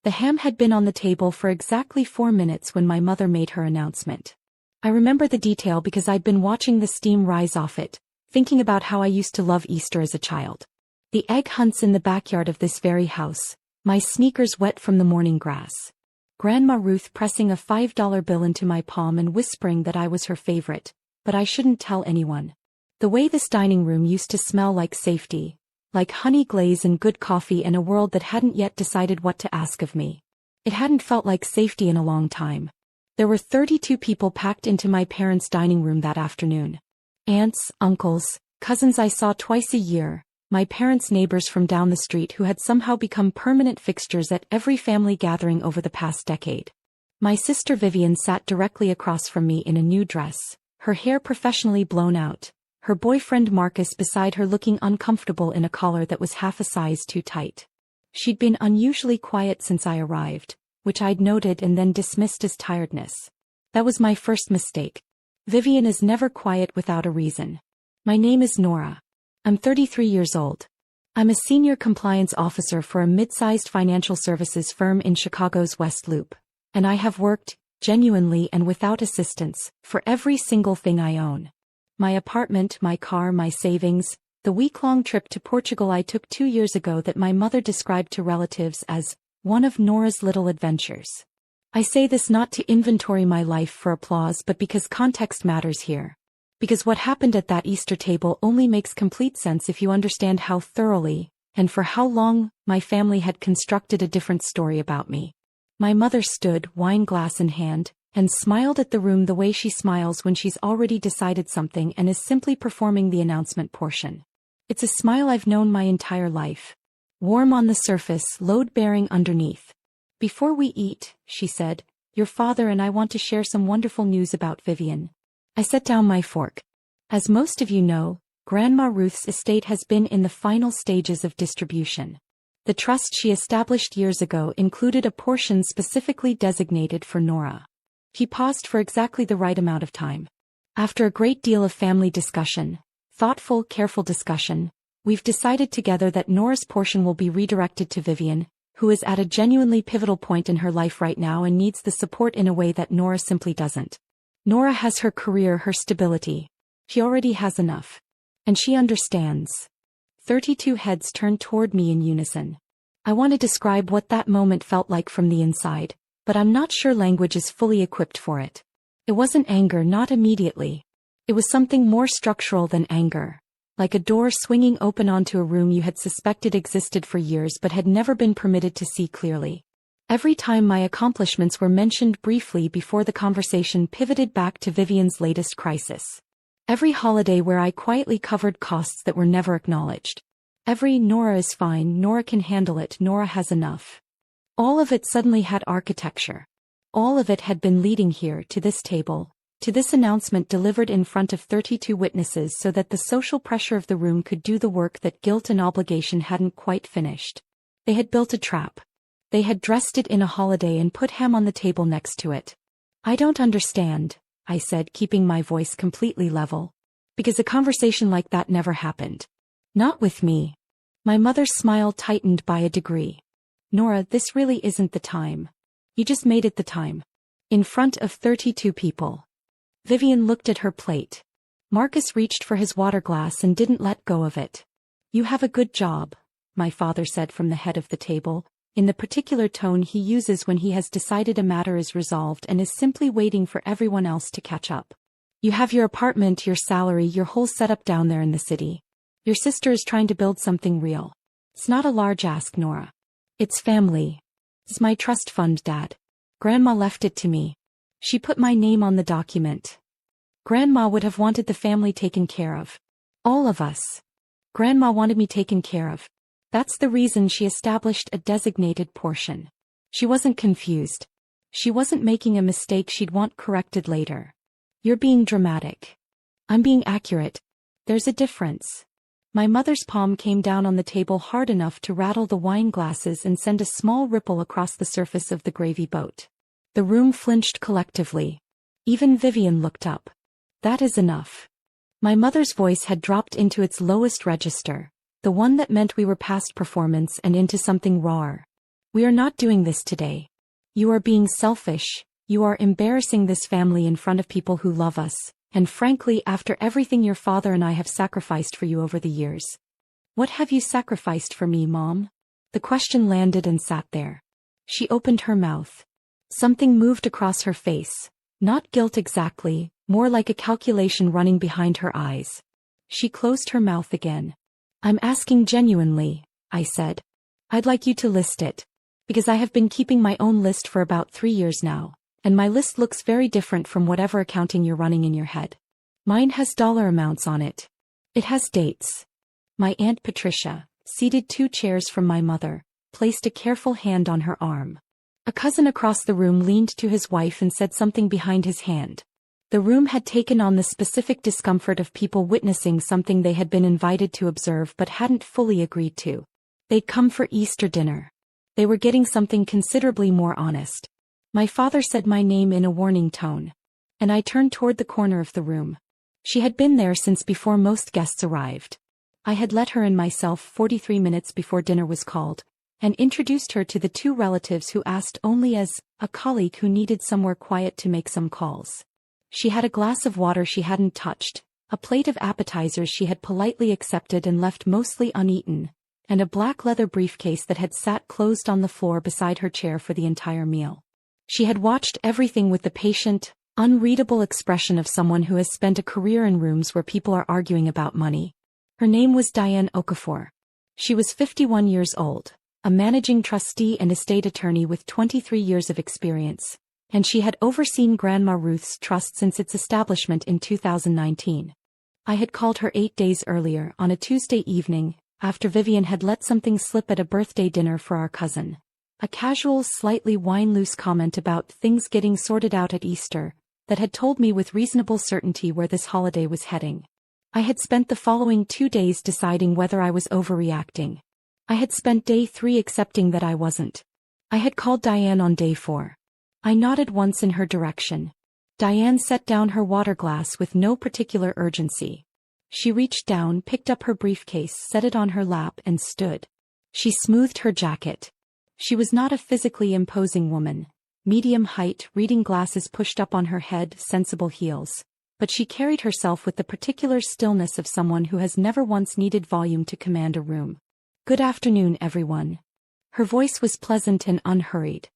The ham had been on the table for exactly 4 minutes when my mother made her announcement. I remember the detail because I'd been watching the steam rise off it, thinking about how I used to love Easter as a child. The egg hunts in the backyard of this very house, my sneakers wet from the morning grass. Grandma Ruth pressing a $5 bill into my palm and whispering that I was her favorite, but I shouldn't tell anyone. The way this dining room used to smell like safety, like honey glaze and good coffee and a world that hadn't yet decided what to ask of me. It hadn't felt like safety in a long time. There were 32 people packed into my parents' dining room that afternoon. Aunts, uncles, cousins I saw twice a year, my parents' neighbors from down the street who had somehow become permanent fixtures at every family gathering over the past decade. My sister Vivian sat directly across from me in a new dress, her hair professionally blown out, her boyfriend Marcus beside her looking uncomfortable in a collar that was half a size too tight. She'd been unusually quiet since I arrived, which I'd noted and then dismissed as tiredness. That was my first mistake. Vivian is never quiet without a reason. My name is Nora. I'm 33 years old. I'm a senior compliance officer for a mid-sized financial services firm in Chicago's West Loop, and I have worked, genuinely and without assistance, for every single thing I own. My apartment, my car, my savings, the week-long trip to Portugal I took 2 years ago that my mother described to relatives as one of Nora's little adventures. I say this not to inventory my life for applause but because context matters here. Because what happened at that Easter table only makes complete sense if you understand how thoroughly, and for how long, my family had constructed a different story about me. My mother stood, wine glass in hand, and smiled at the room the way she smiles when she's already decided something and is simply performing the announcement portion. It's a smile I've known my entire life. Warm on the surface, load-bearing underneath. "Before we eat," she said, "your father and I want to share some wonderful news about Vivian." I set down my fork. As most of you know, Grandma Ruth's estate has been in the final stages of distribution. The trust she established years ago included a portion specifically designated for Nora. He paused for exactly the right amount of time. After a great deal of family discussion, thoughtful, careful discussion, we've decided together that Nora's portion will be redirected to Vivian, who is at a genuinely pivotal point in her life right now and needs the support in a way that Nora simply doesn't. Nora has her career, her stability. She already has enough. And she understands. 32 heads turned toward me in unison. I want to describe what that moment felt like from the inside, but I'm not sure language is fully equipped for it. It wasn't anger, not immediately. It was something more structural than anger. Like a door swinging open onto a room you had suspected existed for years but had never been permitted to see clearly. Every time my accomplishments were mentioned briefly before the conversation pivoted back to Vivian's latest crisis. Every holiday where I quietly covered costs that were never acknowledged. Every "Nora is fine, Nora can handle it, Nora has enough." All of it suddenly had architecture. All of it had been leading here, to this table, to this announcement delivered in front of 32 witnesses so that the social pressure of the room could do the work that guilt and obligation hadn't quite finished. They had built a trap. They had dressed it in a holiday and put ham on the table next to it. "I don't understand," I said, keeping my voice completely level. "Because a conversation like that never happened. Not with me." My mother's smile tightened by a degree. "Nora, this really isn't the time. You just made it the time. In front of 32 people." Vivian looked at her plate. Marcus reached for his water glass and didn't let go of it. "You have a good job," my father said from the head of the table, in the particular tone he uses when he has decided a matter is resolved and is simply waiting for everyone else to catch up. "You have your apartment, your salary, your whole setup down there in the city. Your sister is trying to build something real. It's not a large ask, Nora. It's family. It's my trust fund, Dad. Grandma left it to me. She put my name on the document. Grandma would have wanted the family taken care of. All of us. Grandma wanted me taken care of. That's the reason she established a designated portion. She wasn't confused. She wasn't making a mistake she'd want corrected later. You're being dramatic. I'm being accurate. There's a difference." My mother's palm came down on the table hard enough to rattle the wine glasses and send a small ripple across the surface of the gravy boat. The room flinched collectively. Even Vivian looked up. "That is enough." My mother's voice had dropped into its lowest register, the one that meant we were past performance and into something rawer. We are not doing this today. You are being selfish, you are embarrassing this family in front of people who love us, and frankly, after everything your father and I have sacrificed for you over the years. What have you sacrificed for me, Mom? The question landed and sat there. She opened her mouth. Something moved across her face. Not guilt exactly, more like a calculation running behind her eyes. She closed her mouth again. I'm asking genuinely, I said. I'd like you to list it. Because I have been keeping my own list for about 3 years now, and my list looks very different from whatever accounting you're running in your head. Mine has dollar amounts on it. It has dates. My Aunt Patricia, seated 2 chairs from my mother, placed a careful hand on her arm. A cousin across the room leaned to his wife and said something behind his hand. The room had taken on the specific discomfort of people witnessing something they had been invited to observe but hadn't fully agreed to. They'd come for Easter dinner. They were getting something considerably more honest. My father said my name in a warning tone. And I turned toward the corner of the room. She had been there since before most guests arrived. I had let her in myself 43 minutes before dinner was called, and introduced her to the 2 relatives who asked only as a colleague who needed somewhere quiet to make some calls. She had a glass of water she hadn't touched, a plate of appetizers she had politely accepted and left mostly uneaten, and a black leather briefcase that had sat closed on the floor beside her chair for the entire meal. She had watched everything with the patient, unreadable expression of someone who has spent a career in rooms where people are arguing about money. Her name was Diane Okafor. She was 51 years old, a managing trustee and estate attorney with 23 years of experience, and she had overseen Grandma Ruth's trust since its establishment in 2019. I had called her 8 days earlier on a Tuesday evening, after Vivian had let something slip at a birthday dinner for our cousin. A casual, slightly wine-loose comment about things getting sorted out at Easter, that had told me with reasonable certainty where this holiday was heading. I had spent the following 2 days deciding whether I was overreacting. I had spent day 3 accepting that I wasn't. I had called Diane on day 4. I nodded once in her direction. Diane set down her water glass with no particular urgency. She reached down, picked up her briefcase, set it on her lap, and stood. She smoothed her jacket. She was not a physically imposing woman. Medium height, reading glasses pushed up on her head, sensible heels. But she carried herself with the particular stillness of someone who has never once needed volume to command a room. Good afternoon, everyone. Her voice was pleasant and unhurried.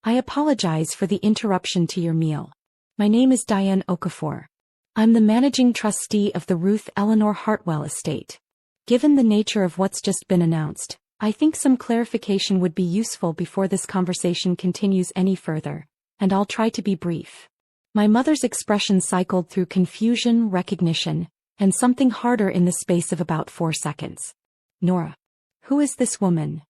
I apologize for the interruption to your meal. My name is Diane Okafor. I'm the managing trustee of the Ruth Eleanor Hartwell estate. Given the nature of what's just been announced, I think some clarification would be useful before this conversation continues any further, and I'll try to be brief. My mother's expression cycled through confusion, recognition, and something harder in the space of about 4 seconds. Nora. Who is this woman?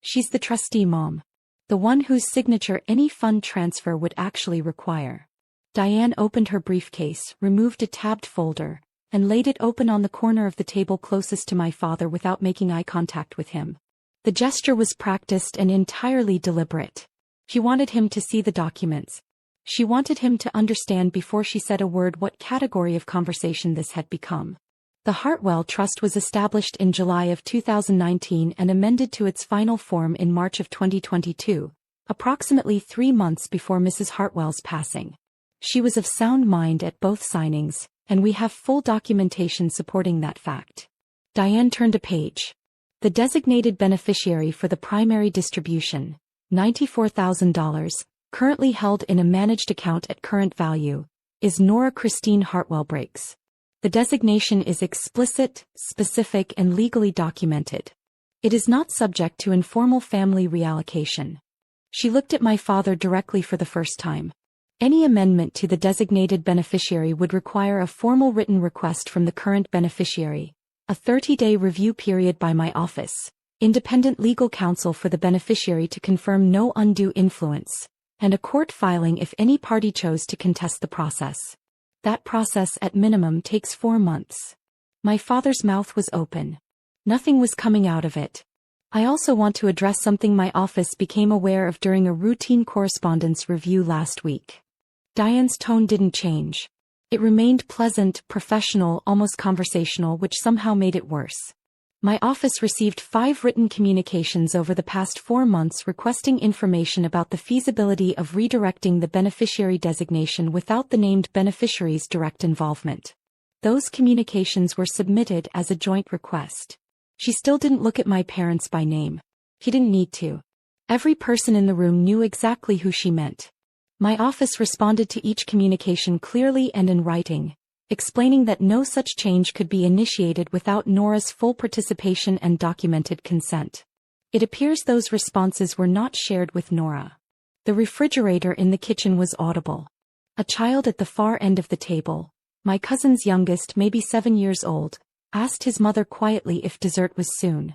She's the trustee, Mom. The one whose signature any fund transfer would actually require. Diane opened her briefcase, removed a tabbed folder, and laid it open on the corner of the table closest to my father without making eye contact with him. The gesture was practiced and entirely deliberate. She wanted him to see the documents. She wanted him to understand before she said a word what category of conversation this had become. The Hartwell Trust was established in July of 2019 and amended to its final form in March of 2022, approximately 3 months before Mrs. Hartwell's passing. She was of sound mind at both signings, and we have full documentation supporting that fact. Diane turned a page. The designated beneficiary for the primary distribution, $94,000, currently held in a managed account at current value, is Nora Christine Hartwell Briggs. The designation is explicit, specific, and legally documented. It is not subject to informal family reallocation. She looked at my father directly for the first time. Any amendment to the designated beneficiary would require a formal written request from the current beneficiary, a 30-day review period by my office, independent legal counsel for the beneficiary to confirm no undue influence, and a court filing if any party chose to contest the process. That process at minimum takes 4 months. My father's mouth was open. Nothing was coming out of it. I also want to address something my office became aware of during a routine correspondence review last week. Diane's tone didn't change. It remained pleasant, professional, almost conversational, which somehow made it worse. My office received 5 written communications over the past 4 months requesting information about the feasibility of redirecting the beneficiary designation without the named beneficiary's direct involvement. Those communications were submitted as a joint request. She still didn't look at my parents by name. He didn't need to. Every person in the room knew exactly who she meant. My office responded to each communication clearly and in writing, explaining that no such change could be initiated without Nora's full participation and documented consent. It appears those responses were not shared with Nora. The refrigerator in the kitchen was audible. A child at the far end of the table, my cousin's youngest, maybe 7 years old, asked his mother quietly if dessert was soon.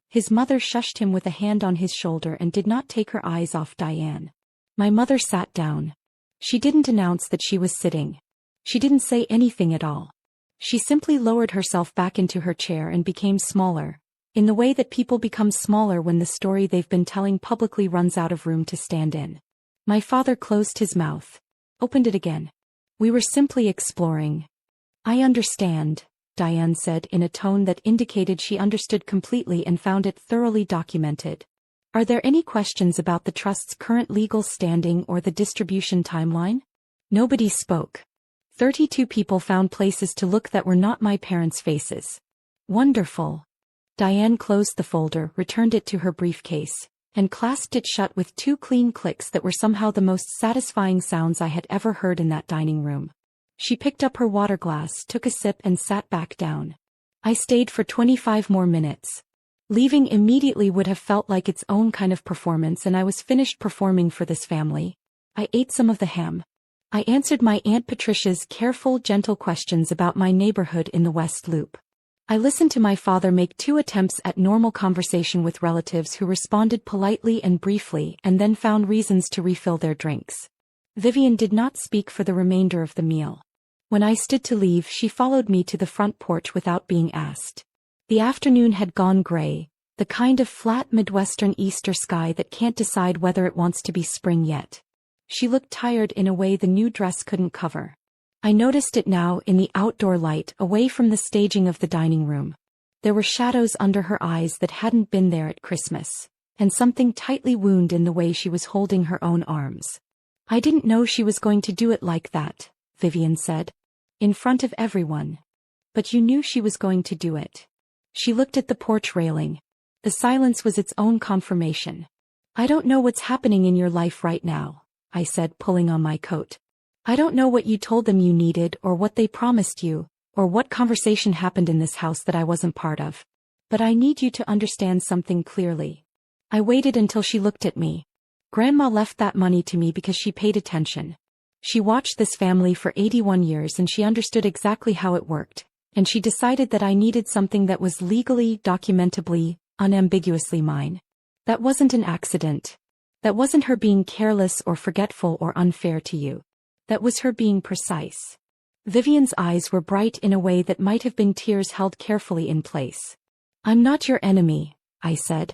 His mother shushed him with a hand on his shoulder and did not take her eyes off Diane. My mother sat down. She didn't announce that she was sitting. She didn't say anything at all. She simply lowered herself back into her chair and became smaller, in the way that people become smaller when the story they've been telling publicly runs out of room to stand in. My father closed his mouth, opened it again. We were simply exploring. I understand, Diane said in a tone that indicated she understood completely and found it thoroughly documented. Are there any questions about the trust's current legal standing or the distribution timeline? Nobody spoke. 32 people found places to look that were not my parents' faces. Wonderful. Diane closed the folder, returned it to her briefcase, and clasped it shut with 2 clean clicks that were somehow the most satisfying sounds I had ever heard in that dining room. She picked up her water glass, took a sip and sat back down. I stayed for 25 more minutes. Leaving immediately would have felt like its own kind of performance, and I was finished performing for this family. I ate some of the ham. I answered my Aunt Patricia's careful, gentle questions about my neighborhood in the West Loop. I listened to my father make 2 attempts at normal conversation with relatives who responded politely and briefly and then found reasons to refill their drinks. Vivian did not speak for the remainder of the meal. When I stood to leave, she followed me to the front porch without being asked. The afternoon had gone gray, the kind of flat Midwestern Easter sky that can't decide whether it wants to be spring yet. She looked tired in a way the new dress couldn't cover. I noticed it now in the outdoor light away from the staging of the dining room. There were shadows under her eyes that hadn't been there at Christmas, and something tightly wound in the way she was holding her own arms. I didn't know she was going to do it like that, Vivian said. In front of everyone. But you knew she was going to do it. She looked at the porch railing. The silence was its own confirmation. I don't know what's happening in your life right now, I said, pulling on my coat. I don't know what you told them you needed or what they promised you, or what conversation happened in this house that I wasn't part of. But I need you to understand something clearly. I waited until she looked at me. Grandma left that money to me because she paid attention. She watched this family for 81 years and she understood exactly how it worked, and she decided that I needed something that was legally, documentably, unambiguously mine. That wasn't an accident. That wasn't her being careless or forgetful or unfair to you. That was her being precise. Vivian's eyes were bright in a way that might have been tears held carefully in place. I'm not your enemy, I said.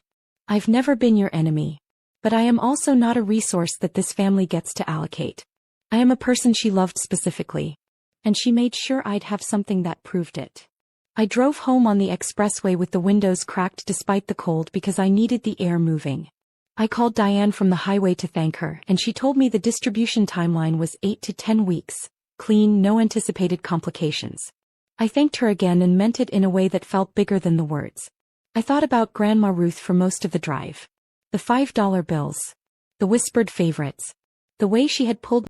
I've never been your enemy. But I am also not a resource that this family gets to allocate. I am a person she loved specifically. And she made sure I'd have something that proved it. I drove home on the expressway with the windows cracked despite the cold because I needed the air moving. I called Diane from the highway to thank her, and she told me the distribution timeline was 8 to 10 weeks, clean, no anticipated complications. I thanked her again and meant it in a way that felt bigger than the words. I thought about Grandma Ruth for most of the drive. The $5 bills. The whispered favorites. The way she had pulled